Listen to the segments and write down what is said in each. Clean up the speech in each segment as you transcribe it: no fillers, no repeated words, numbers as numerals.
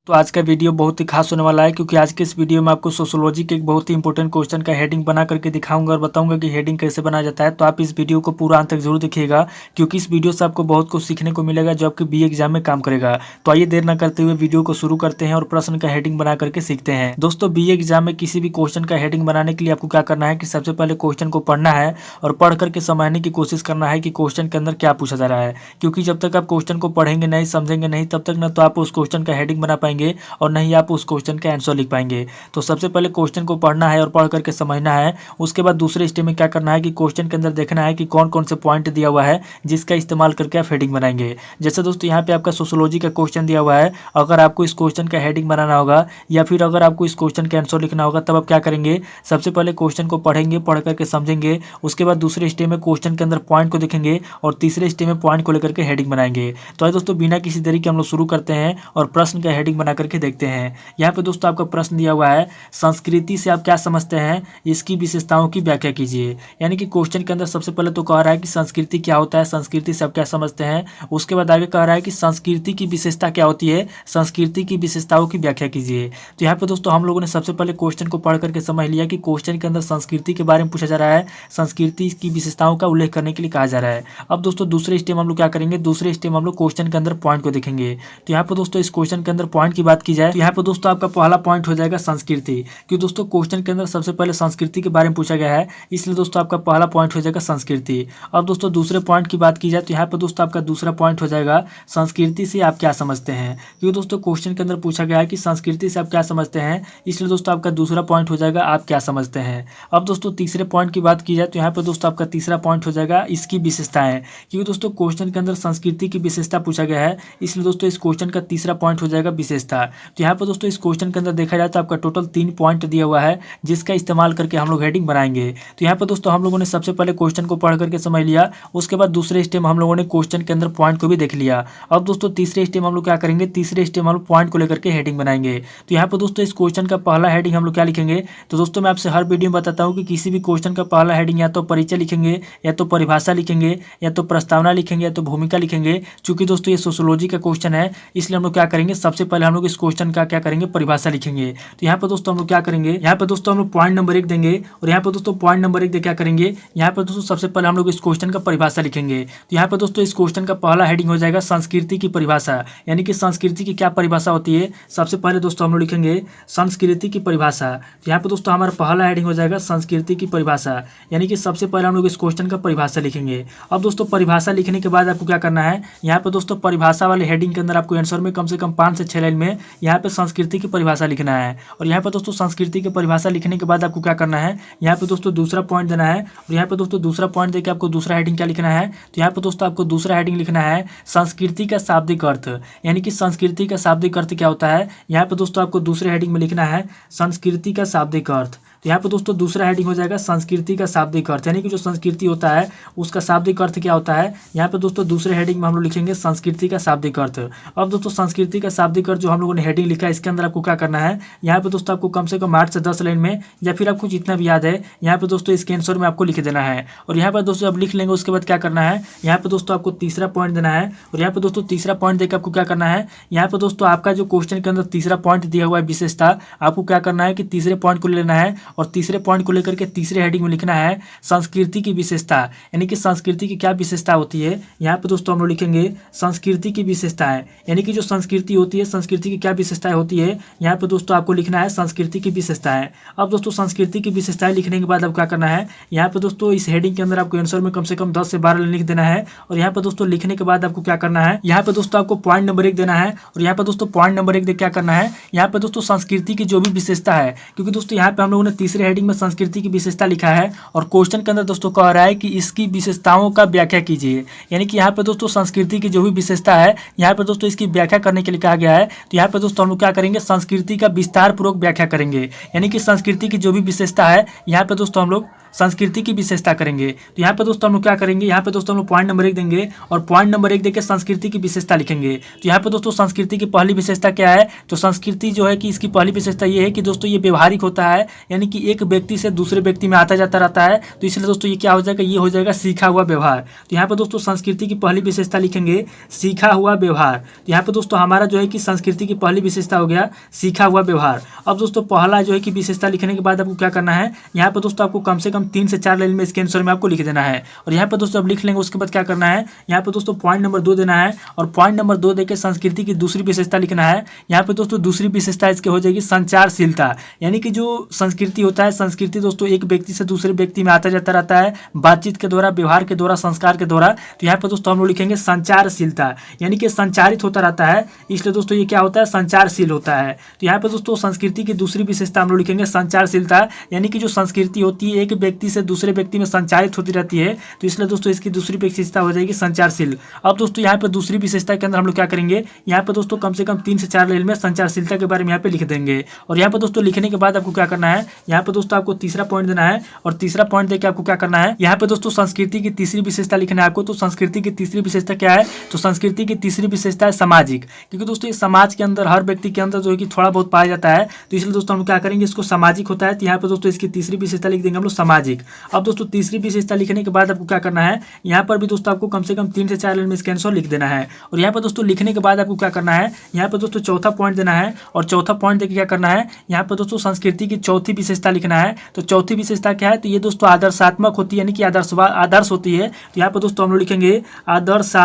तो आज का वीडियो बहुत ही खास होने वाला है क्योंकि आज के इस वीडियो में आपको सोशियोलॉजी के एक बहुत ही इंपॉर्टेंट क्वेश्चन का हेडिंग बना करके दिखाऊंगा और बताऊंगा कि हेडिंग कैसे बनाया जाता है। तो आप इस वीडियो को पूरा अंत तक जरूर देखिएगा क्योंकि इस वीडियो से आपको बहुत कुछ सीखने को मिलेगा जो आपके बी एग्जाम में काम करेगा। तो आइए देर न करते हुए वीडियो को शुरू करते हैं और प्रश्न का हेडिंग बना करके सीखते हैं। दोस्तों, बी एग्जाम में किसी भी क्वेश्चन का हेडिंग बनाने के लिए आपको क्या करना है कि सबसे पहले क्वेश्चन को पढ़ना है और पढ़ करके समझने की कोशिश करना है कि क्वेश्चन के अंदर क्या पूछा जा रहा है। क्योंकि जब तक आप क्वेश्चन को पढ़ेंगे नहीं, समझेंगे नहीं, तब तक न तो आप उस क्वेश्चन का हेडिंग बना पाएंगे और नहीं आप उस क्वेश्चन का आंसर लिख पाएंगे। तो सबसे पहले क्वेश्चन को पढ़ना है और पढ़ करके समझना है। उसके बाद दूसरे स्टेप में क्या करना है कि क्वेश्चन के अंदर देखना है कि कौन कौन से पॉइंट दिया हुआ है जिसका इस्तेमाल करके आप हेडिंग बनाएंगे। जैसे दोस्तों यहाँ पे आपका सोशियोलॉजी का क्वेश्चन दिया हुआ है, अगर आपको इस क्वेश्चन का हेडिंग बनाना होगा या फिर अगर आपको इस क्वेश्चन का आंसर लिखना होगा तब आप क्या करेंगे, सबसे पहले क्वेश्चन को पढ़ेंगे, पढ़ करके समझेंगे। उसके बाद दूसरे स्टेप में क्वेश्चन के अंदर पॉइंट को देखेंगे और तीसरे स्टेप में पॉइंट को लेकर के हेडिंग बनाएंगे। तो आज दोस्तों बिना किसी देरी के हम लोग शुरू करते हैं और प्रश्न का हेडिंग बना करके देखते हैं। यहाँ पे दोस्तों आपका प्रश्न दिया हुआ है, संस्कृति से आप क्या समझते हैं, इसकी विशेषताओं की व्याख्या कीजिए। यानी कि क्वेश्चन के अंदर सबसे पहले तो कह रहा है कि संस्कृति क्या होता है, संस्कृति से आप क्या समझते हैं। उसके बाद आगे कह रहा है कि संस्कृति की विशेषता क्या होती है, संस्कृति की विशेषताओं की व्याख्या कीजिए। तो यहाँ पे दोस्तों हम लोगों ने सबसे पहले क्वेश्चन को पढ़ करके समझ लिया कि क्वेश्चन के अंदर संस्कृति के बारे में पूछा जा रहा है, संस्कृति की विशेषताओं का उल्लेख करने के लिए कहा जा रहा है। अब दोस्तों दूसरे स्टेप हम लोग क्या करेंगे, दूसरे स्टेप हम लोग क्वेश्चन के अंदर पॉइंट को देखेंगे। तो यहाँ पे दोस्तों इस क्वेश्चन के अंदर पॉइंट की बात की जाए तो यहाँ पे दोस्तों आपका पहला पॉइंट हो जाएगा संस्कृति, क्योंकि दोस्तों क्वेश्चन के अंदर सबसे पहले संस्कृति के बारे में पूछा गया है, इसलिए दोस्तों आपका पहला पॉइंट हो जाएगा संस्कृति। अब दोस्तों दूसरे पॉइंट की बात की जाए तो यहाँ पर दोस्तों आपका दूसरा पॉइंट हो जाएगा संस्कृति से आप क्या समझते हैं, क्योंकि दोस्तों क्वेश्चन के अंदर पूछा गया है कि संस्कृति से आप क्या समझते हैं, इसलिए दोस्तों आपका दूसरा पॉइंट हो जाएगा आप क्या समझते हैं। अब दोस्तों तीसरे पॉइंट की बात की जाए तो यहाँ पर दोस्तों आपका तीसरा पॉइंट हो जाएगा इसकी विशेषताएं, क्योंकि दोस्तों क्वेश्चन के अंदर संस्कृति की विशेषता पूछा गया है, इसलिए दोस्तों इस क्वेश्चन का तीसरा पॉइंट हो जाएगा विशेषता। तो यहाँ पर दोस्तों इस क्वेश्चन के अंदर देखा जाए तो आपका टोटल 3 पॉइंट दिया हुआ है जिसका इस्तेमाल करके हम लोग हेडिंग बनाएंगे। तो यहाँ पर दोस्तों हम लोगों ने सबसे पहले क्वेश्चन को पढ़ करके समझ लिया, उसके बाद दूसरे स्टेप में हम लोगों ने क्वेश्चन के अंदर पॉइंट को भी देख लिया। अब दोस्तों तीसरे स्टेप हम लोग क्या करेंगे, तीसरे स्टेप हम लोग पॉइंट को लेकर के हेडिंग बनाएंगे। तो यहाँ पर दोस्तों इस क्वेश्चन का पहला हेडिंग हम लोग क्या लिखेंगे, तो दोस्तों मैं आपसे हर वीडियो में बताता हूँ कि किसी भी क्वेश्चन का पहला हेडिंग या तो परिचय लिखेंगे, या तो परिभाषा लिखेंगे, या तो प्रस्तावना लिखेंगे, या तो भूमिका लिखेंगे। चूंकि दोस्तों ये सोशियोलॉजी का क्वेश्चन है इसलिए हम लोग क्या करेंगे, सबसे पहले हम लोग इस क्वेश्चन का क्या करेंगे, परिभाषा लिखेंगे। तो यहाँ पर दोस्तों हम लोग क्या करेंगे, यहाँ पर दोस्तों हम लोग पॉइंट नंबर 1 देंगे और यहाँ पर दोस्तों पॉइंट नंबर 1 दे क्या करेंगे, यहाँ पर दोस्तों सबसे पहले हम लोग इस क्वेश्चन का परिभाषा लिखेंगे। तो यहाँ पर दोस्तों इस क्वेश्चन का पहला हेडिंग हो जाएगा संस्कृति की परिभाषा, यानी कि संस्कृति की क्या परिभाषा होती है। सबसे पहले दोस्तों हम लोग लिखेंगे संस्कृति की परिभाषा। तो यहाँ पर दोस्तों हमारा पहला हेडिंग हो जाएगा संस्कृति की परिभाषा, यानी कि सबसे पहले हम लोग इस क्वेश्चन का परिभाषा लिखेंगे। अब दोस्तों परिभाषा लिखने के बाद आपको क्या करना है, यहाँ पर दोस्तों परिभाषा वाले हेडिंग के अंदर आपको आंसर में कम से कम 5 से 6 लाइन में यहाँ पे संस्कृति की परिभाषा लिखना है। और यहाँ पर दोस्तों संस्कृति की परिभाषा लिखने के बाद आपको क्या करना है, यहाँ पे दोस्तों दूसरा पॉइंट देना है और यहाँ पे दोस्तों दूसरा पॉइंट देके आपको दूसरा हेडिंग क्या लिखना है, तो यहाँ पे दोस्तों आपको दूसरा हेडिंग लिखना है संस्कृति का शाब्दिक अर्थ, यानी कि संस्कृति का शाब्दिक अर्थ क्या होता है। यहाँ पे दोस्तों आपको दूसरे हेडिंग में लिखना है संस्कृति का शाब्दिक अर्थ। तो यहाँ पे दोस्तों दूसरा हेडिंग हो जाएगा संस्कृति का शाब्दिक अर्थ, यानी कि जो संस्कृति होता है उसका शाब्दिक अर्थ क्या होता है। यहाँ पे दोस्तों दूसरे हेडिंग में हम लोग लिखेंगे संस्कृति का शाब्दिक अर्थ। अब दोस्तों संस्कृति का शाब्दिक अर्थ जो हम लोगों ने हेडिंग लिखा है इसके अंदर आपको क्या करना है, यहाँ पे दोस्तों आपको कम से कम 8 से 10 लाइन में या फिर आपको जितना भी याद है यहाँ पे दोस्तों इसके आंसर में आपको लिख देना है। और यहाँ पर दोस्तों आप लिख लेंगे उसके बाद क्या करना है, यहाँ पे दोस्तों आपको तीसरा पॉइंट देना है और यहाँ पे दोस्तों तीसरा पॉइंट देकर आपको क्या करना है, यहाँ पे दोस्तों आपका जो क्वेश्चन के अंदर तीसरा पॉइंट दिया हुआ है विशेषता, आपको क्या करना है कि तीसरे पॉइंट को लेना है और तीसरे पॉइंट को लेकर के तीसरे हेडिंग में लिखना है संस्कृति की विशेषता, यानी कि संस्कृति की क्या विशेषता होती है। यहाँ पे दोस्तों हम लोग लिखेंगे संस्कृति की विशेषताएं, यानी कि जो संस्कृति होती है संस्कृति की क्या विशेषताएं होती है। यहाँ पे दोस्तों आपको लिखना है संस्कृति की विशेषताएं। अब दोस्तों संस्कृति की विशेषताएं लिखने के बाद आपको क्या करना है, यहाँ पे दोस्तों इस हेडिंग के अंदर आपको आंसर में कम से कम 10 से 12 लाइन लिख देना है। और यहाँ पे दोस्तों लिखने के बाद आपको क्या करना है, यहाँ पे दोस्तों आपको पॉइंट नंबर 1 देना है और यहाँ पे दोस्तों पॉइंट नंबर 1 दे क्या करना है, यहाँ पे दोस्तों संस्कृति की जो भी विशेषता है, क्योंकि दोस्तों यहाँ पे हम लोगों ने तीसरे हेडिंग में संस्कृति की विशेषता लिखा है और क्वेश्चन के अंदर दोस्तों कह रहा है कि इसकी विशेषताओं का व्याख्या कीजिए, यानी कि यहाँ पे दोस्तों संस्कृति की जो भी विशेषता है यहाँ पे दोस्तों इसकी व्याख्या करने के लिए कहा गया है। तो यहाँ पे दोस्तों हम लोग क्या करेंगे, संस्कृति का विस्तार पूर्वक व्याख्या करेंगे, यानी कि संस्कृति की जो भी विशेषता है यहाँ पे दोस्तों हम लोग संस्कृति की विशेषता करेंगे। तो यहाँ पे दोस्तों हम लोग क्या करेंगे, यहाँ पे दोस्तों हम लोग पॉइंट नंबर 1 देंगे और पॉइंट नंबर 1 देके संस्कृति की विशेषता लिखेंगे। तो यहाँ पे दोस्तों संस्कृति की पहली विशेषता क्या है, तो संस्कृति जो है कि इसकी पहली विशेषता ये है कि दोस्तों ये व्यवहारिक होता है, यानी कि एक व्यक्ति से दूसरे व्यक्ति में आता जाता रहता है। तो इसलिए दोस्तों ये क्या हो जाएगा, ये हो जाएगा सीखा हुआ व्यवहार। तो यहाँ पे दोस्तों संस्कृति की पहली विशेषता लिखेंगे सीखा हुआ व्यवहार। तो यहाँ पे दोस्तों हमारा जो है कि संस्कृति की पहली विशेषता हो गया सीखा हुआ व्यवहार। अब दोस्तों पहला जो है कि विशेषता लिखने के बाद आपको क्या करना है, यहाँ पे दोस्तों आपको कम से कम 3 से 4 लाइन में इसके आंसर में आपको लिख देना है। और यहाँ पे दोस्तों अब लिख लेंगे, उसके बाद क्या करना है, यहाँ पे दोस्तों पॉइंट नंबर 2 देना है और पॉइंट नंबर 2 देकर संस्कृति की दूसरी विशेषता लिखना है। यहाँ पे दोस्तों दूसरी विशेषता इसकी हो जाएगी संचारशीलता, यानी कि जो संस्कृति होता है, संस्कृति दोस्तों एक व्यक्ति से दूसरे व्यक्ति में आता जाता रहता है, बातचीत के द्वारा, व्यवहार के द्वारा, संस्कार के द्वारा। तो यहाँ पे दोस्तों हम लोग लिखेंगे संचारशीलता, यानी कि संचारित होता रहता है, इसलिए दोस्तों ये क्या होता है, संचारशील होता है। तो यहाँ पे दोस्तों संस्कृति की दूसरी विशेषता हम लोग लिखेंगे संचारशीलता, यानी कि जो संस्कृति होती है एक व्यक्ति से दूसरे व्यक्ति में संचारित होती रहती है, तो इसलिए दोस्तों इसकी दूसरी विशेषता हो जाएगी संचारशील। अब दोस्तों यहाँ पे दूसरी विशेषता के अंदर हम लोग क्या करेंगे, यहाँ पे दोस्तों कम से कम 3 से 4 लाइन में संचारशीलता के बारे में यहाँ पे लिख देंगे। और यहाँ पे दोस्तों लिखने के बाद आपको क्या करना है, यहाँ पे दोस्तों आपको तीसरा पॉइंट देना है और तीसरा पॉइंट देकर आपको क्या करना है, यहाँ पे दोस्तों संस्कृति की तीसरी विशेषता लिखना है आपको। तो संस्कृति की तीसरी विशेषता क्या है, तो संस्कृति की तीसरी विशेषता है सामाजिक, क्योंकि दोस्तों इस समाज के अंदर हर व्यक्ति के अंदर जो है कि थोड़ा बहुत पाया जाता है, तो इसलिए दोस्तों हम क्या करेंगे, इसको सामाजिक होता है। तो यहाँ पे दोस्तों इसकी तीसरी विशेषता लिख देंगे हम लोग सामाजिक। अब दोस्तों तीसरी विशेषता लिखने के बाद आपको क्या करना है, यहाँ पर भी दोस्तों आपको कम से कम 3 से 4 लाइन में इसका आंसर लिख देना है। और यहाँ पर दोस्तों लिखने के बाद आपको क्या करना है, यहाँ पर दोस्तों चौथा पॉइंट देना है और चौथा पॉइंट देकर क्या करना है, यहाँ पर दोस्तों संस्कृति की चौथी विशेषता लिखना है। तो चौथी विशेषता क्या है, तो ये दोस्तों आदर्शात्मक होती है, यानी कि आदर्श होती है। तो यहाँ पर दोस्तों हम लोग लिखेंगे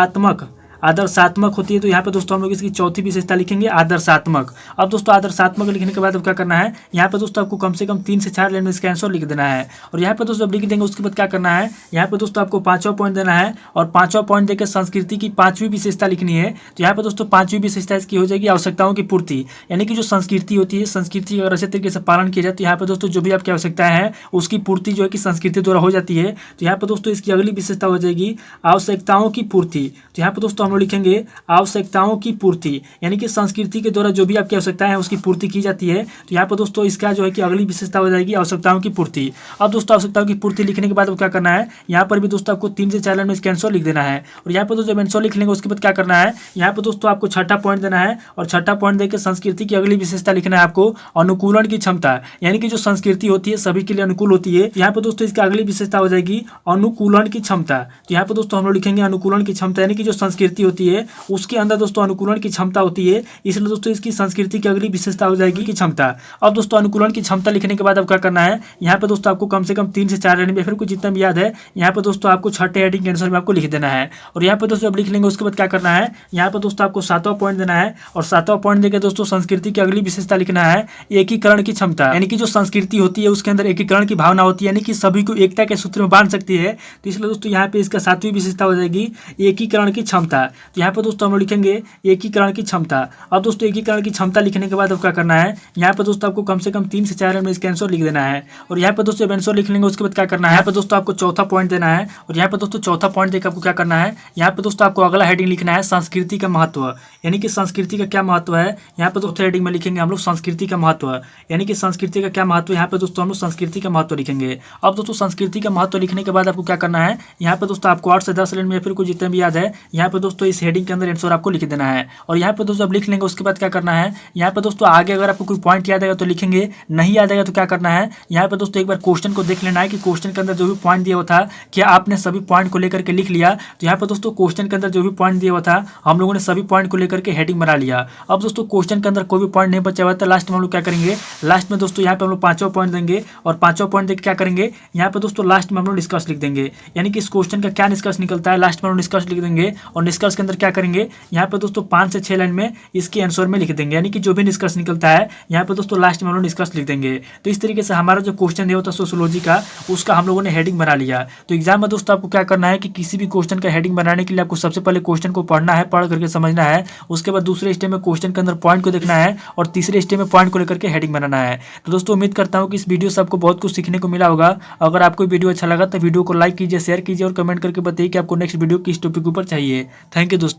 आदर्शात्मक होती है। तो यहाँ पे दोस्तों हम लोग इसकी चौथी विशेषता लिखेंगे आदर्शात्मक। अब दोस्तों आदर्शात्मक लिखने के बाद अब क्या करना है, यहाँ पे दोस्तों आपको कम से कम 3 से 4 लाइन में इसका आंसर लिख देना है। और यहाँ पे दोस्तों अब लिख देंगे, उसके बाद क्या करना है, यहाँ पे दोस्तों आपको 5वां पॉइंट देना है और 5वां पॉइंट देकर संस्कृति की 5वीं विशेषता लिखनी है। तो यहाँ पे दोस्तों 5वीं विशेषता इसकी हो जाएगी आवश्यकताओं की पूर्ति, यानी कि जो संस्कृति होती है, संस्कृति का अगर अच्छे तरीके से पालन किया जाए तो यहाँ पे दोस्तों जो भी आपकी आवश्यकताएं हैं उसकी पूर्ति जो है कि संस्कृति द्वारा हो जाती है। तो यहाँ पे दोस्तों इसकी अगली विशेषता हो जाएगी आवश्यकताओं की पूर्ति। तो यहाँ पे दोस्तों हम लोग लिखेंगे आवश्यकताओं की पूर्ति, यानी कि संस्कृति के द्वारा जो भी आपकी आवश्यकताएं हैं उसकी पूर्ति की जाती है। तो यहाँ पर दोस्तों इसका जो है कि अगली विशेषता हो जाएगी आवश्यकताओं की पूर्ति। अब दोस्तों आवश्यकताओं की पूर्ति लिखने के बाद क्या करना है, यहाँ पर भी दोस्तों आपको 3 से 4 लाइन में इसका आंसर लिख देना है। और यहाँ पर दोस्तों जब आंसर लिख लेंगे उसके बाद क्या करना है, यहाँ पर दोस्तों आपको 6ठा पॉइंट देना है और 6ठा पॉइंट देकर संस्कृति की अगली विशेषता लिखना है आपको अनुकूलन की क्षमता, यानी कि जो संस्कृति होती है सभी के लिए अनुकूल होती है। यहाँ पर दोस्तों इसकी अगली विशेषता हो जाएगी अनुकूलन की क्षमता। तो यहाँ पर दोस्तों हम लोग लिखेंगे अनुकूलन की क्षमता, यानी कि जो संस्कृति होती है उसके अंदर दोस्तों अनुकूलन की क्षमता होती है, इसलिए दोस्तों इसकी संस्कृति की अगली विशेषता हो जाएगी की क्षमता। अब दोस्तों अनुकूलन की क्षमता लिखने के बाद अब क्या करना है, यहाँ पे दोस्तों आपको कम से कम 3 से 4 लाइन में फिर कुछ जितना भी याद है यहाँ पे दोस्तों आपको 6ठे हेडिंग के आंसर में आपको लिख देना है। और यहाँ पे दोस्तों अब लिख लेंगे, उसके बाद क्या करना है, यहाँ पे दोस्तों आपको 7वां पॉइंट देना है और 7वां पॉइंट देकर दोस्तों संस्कृति की अगली विशेषता लिखना है एकीकरण की क्षमता, यानी कि जो संस्कृति होती है उसके अंदर एकीकरण की भावना होती है, यानी कि सभी को एकता के सूत्र में बांध सकती है। तो इसलिए दोस्तों यहाँ पे इसका 7वीं विशेषता हो जाएगी एकीकरण की क्षमता। तो यहाँ पे दोस्तों हम लोग लिखेंगे एकीकरण की क्षमता। अब दोस्तों एकीकरण की क्षमता लिखने के बाद अब क्या करना है, यहाँ पे दोस्तों आपको कम से कम 3 से 4 लाइन में इसका आंसर लिख देना है। और यहाँ पे दोस्तों आंसर लिख लेंगे उसके बाद क्या करना है, यहाँ पे दोस्तों आपको 4था पॉइंट देना है और यहाँ पे दोस्तों 4था पॉइंट देकर आपको क्या करना है, यहाँ पे दोस्तों आपको अगला हेडिंग लिखना है संस्कृति का महत्व, यानी कि संस्कृति का क्या महत्व है। यहाँ पे दोस्तों हेडिंग में लिखेंगे हम लोग संस्कृति का महत्व, यानी कि संस्कृति का क्या महत्व, यहाँ पे दोस्तों हम लोग संस्कृति का महत्व लिखेंगे। अब दोस्तों संस्कृति का महत्व लिखने के बाद आपको क्या करना है, यहाँ पे दोस्तों आपको 8 से 10 लाइन में फिर कुछ जितना भी याद है यहाँ पे दोस्तों इस हेडिंग के अंदर आंसर आपको लिख देना है। और यहाँ पे दोस्तों अब लिख लेंगे, उसके बाद क्या करना है, यहाँ पे दोस्तों आगे अगर आपको कोई पॉइंट याद आएगा तो लिखेंगे, नहीं याद आएगा तो क्या करना है, यहाँ पे दोस्तों एक बार क्वेश्चन को देख लेना है कि क्वेश्चन के अंदर जो भी पॉइंट दिया हुआ था क्या आपने सभी पॉइंट को लेकर के लिख लिया। तो यहाँ पे दोस्तों क्वेश्चन के अंदर जो भी पॉइंट दिया हुआ था हम लोगों ने सभी पॉइंट को लेकर के हेडिंग बना लिया। अब दोस्तों क्वेश्चन के अंदर कोई भी पॉइंट नहीं बचा हुआ था, लास्ट में हम लोग क्या करेंगे, लास्ट में दोस्तों यहाँ पे हम लोग 5वां पॉइंट देंगे और 5वां पॉइंट देकर क्या करेंगे, यहाँ पे दोस्तों लास्ट में हम लोग निष्कर्ष लिख देंगे, यानी कि इस क्वेश्चन का क्या निष्कर्ष निकलता है लास्ट में हम लोग निष्कर्ष लिख देंगे। और निष्कर्ष के अंदर क्या करेंगे, यहाँ पे दोस्तों 5 से 6 लाइन में इसके आंसर में लिख देंगे, यानी कि जो भी निष्कर्ष निकलता है यहाँ पे दोस्तों लास्ट में हम लोग निष्कर्ष लिख देंगे। तो इस तरीके से हमारा जो क्वेश्चन दिया होता है सोशियोलॉजी का उसका हम लोगों ने हेडिंग बना लिया। तो एग्जाम में दोस्तों आपको क्या करना है कि किसी भी क्वेश्चन का हेडिंग बनाने के लिए आपको सबसे पहले क्वेश्चन को पढ़ना है, पढ़ करके समझना है, उसके बाद दूसरे स्टेप में क्वेश्चन के अंदर पॉइंट को देखना है और तीसरे स्टेप में पॉइंट को लेकर के हेडिंग बनाना है। तो दोस्तों उम्मीद करता हूँ कि इस वीडियो से आपको बहुत कुछ सीखने को मिला होगा। अगर आपको वीडियो अच्छा लगा तो वीडियो को लाइक कीजिए, शेयर कीजिए और कमेंट करके बताइए कि आपको नेक्स्ट वीडियो किस टॉपिक के ऊपर चाहिए। थैंक यू दोस्तों।